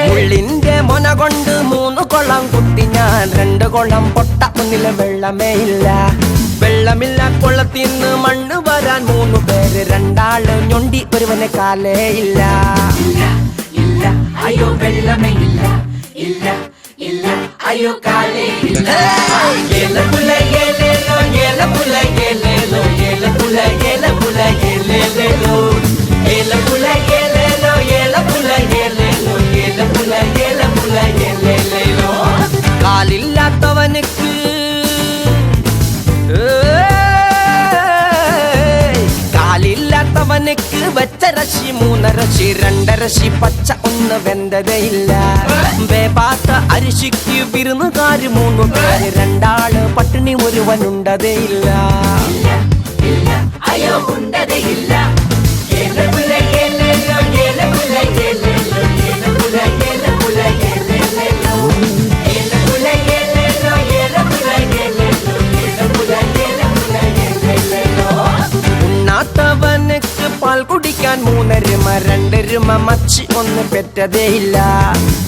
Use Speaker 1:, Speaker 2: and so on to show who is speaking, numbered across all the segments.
Speaker 1: മുള്ളിന്റെ മൊന കൊണ്ട് 3 കൊളം കുത്തി ഞാൻ 2 കൊളം പൊട്ട ഒന്നിലെ വെള്ളമേ ഇല്ല. വെള്ളമില്ല കൊള്ളത്തിന്ന് മണ്ണ് വരാൻ 3 പേര്, 2 ആള് ഞൊണ്ടി ഒരുവനെ കാലേ ഇല്ല.
Speaker 2: അയ്യോ വെള്ളമേ ഇല്ല, ഇല്ല ഇല്ല അയ്യോ കാലേ ഇല്ല. ഏലപ്പുല ഏലേലോ ഏലപ്പുല ഏലേലോ ഏലപ്പുല ഏലപ്പുല ഏലേലോ ഏലപ്പുല ഏലേലോ ഏലപ്പുല ഏലേലോ ഏലപ്പുല ഏലപ്പുല ഏലേലോ.
Speaker 1: കാലില്ലാത്തവനുക്ക് കാലില്ലാത്തവനുക്ക് വെച്ച രശി 3 രശി 2 രശി പച്ച ഒന്ന് വെന്തതേ ഇല്ല. വേപാത്ത അരിശിക്ക് വിരുന്നുകാര് 3 പേര്, 2 ആള് പട്ടിണി ഒരുവനുണ്ടതേ ഇല്ല.
Speaker 2: അയ്യോ ഉണ്ടതേ ഇല്ല. ഏലപ്പുല ഏലേലോ ഏലപ്പുല ഏലേലോ ഏലപ്പുല ഏലപ്പുല ഏലേലോ ഏലപ്പുല ഏലേലോ ഏലപ്പുല ഏലേലോ ഏലപ്പുല ഏലപ്പുല ഏലേലോ.
Speaker 1: ഉണ്ണാത്തവനുക്ക് പാൽ കുടിക്കാൻ 3 എരുമ 2 എരുമ മച്ചി ഒന്ന് പെറ്റതേ ഇല്ല.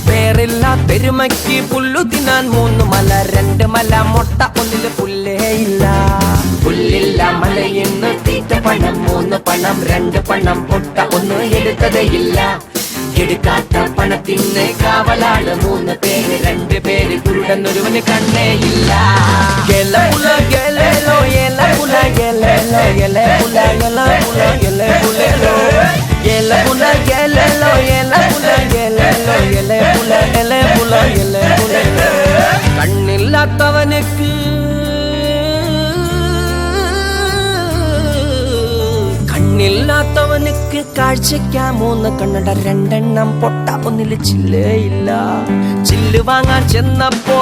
Speaker 1: പേരില്ല പെരുമയ്ക്ക് പുല്ലു തിന്നാൻ 3 മല 2 മല മൊട്ട ഒന്നില് പുല്ലേ ഇല്ല. പുല്ലില്ല മലയിന്ന് തീറ്റ പണം 3 പണം 2 പണം പൊട്ട ഒന്ന് എടുത്തതേ ഇല്ല. എടുക്കാത്ത പണത്തിന് കാവലാണ് 3 പേര്, 2 പേര് കുരുടനൊരുവന് കണ്ണേ ഇല്ല. ഗലപുല ഗലേലോ ഏലപുല ഗലേലോ ഏലപുല ഗലപുല ഗലപുലോ ഏലപുല ഗലേലോ ഏലപുല ഗലേലോ ഏലപുല ഏലപുല ഏലപുലോ. കണ്ണില്ലാത്തവനുക്ക് കണ്ണില്ലാത്തവനുക്ക് കാഴ്ചയ്ക്കാ 3 കണ്ണട 2 എണ്ണം പൊട്ട ഒന്നില് ചില്ലേ ഇല്ല. ചില്ല് വാങ്ങാൻ ചെന്നപ്പോ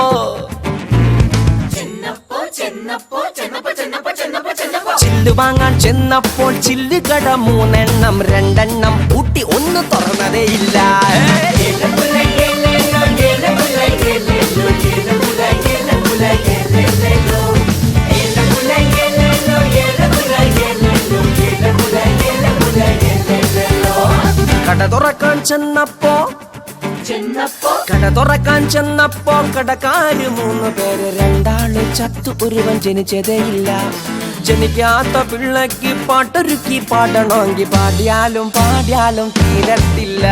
Speaker 1: ചില്ല് വാങ്ങാൻ ചെന്നപ്പോൾ ചില്ല് കട 3 എണ്ണം 2 എണ്ണം പൂട്ടി ഒന്ന് തുറന്നതേ ഇല്ല.
Speaker 2: ഏലപ്പുല ഏലേലോ ഏലപ്പുല ഏലേലോ ഏലപ്പുല ഏലപ്പുല ഏലേലോ ഏലപ്പുല ഏലേലോ ഏലപ്പുല ഏലേലോ ഏലപ്പുല ഏലപ്പുല ഏലേലോ.
Speaker 1: കട തുറക്കാൻ ചെന്നപ്പോ കടക്കാര് 3 പേര്, 2 ആള് ചത്തു ഒരുവൻ ജനിച്ചതേ ഇല്ല. ജനിക്കാത്ത പിള്ളക്ക് പാട്ടൊരുക്കി പാടണമെങ്കിൽ പാടിയാലും തീരത്തില്ല.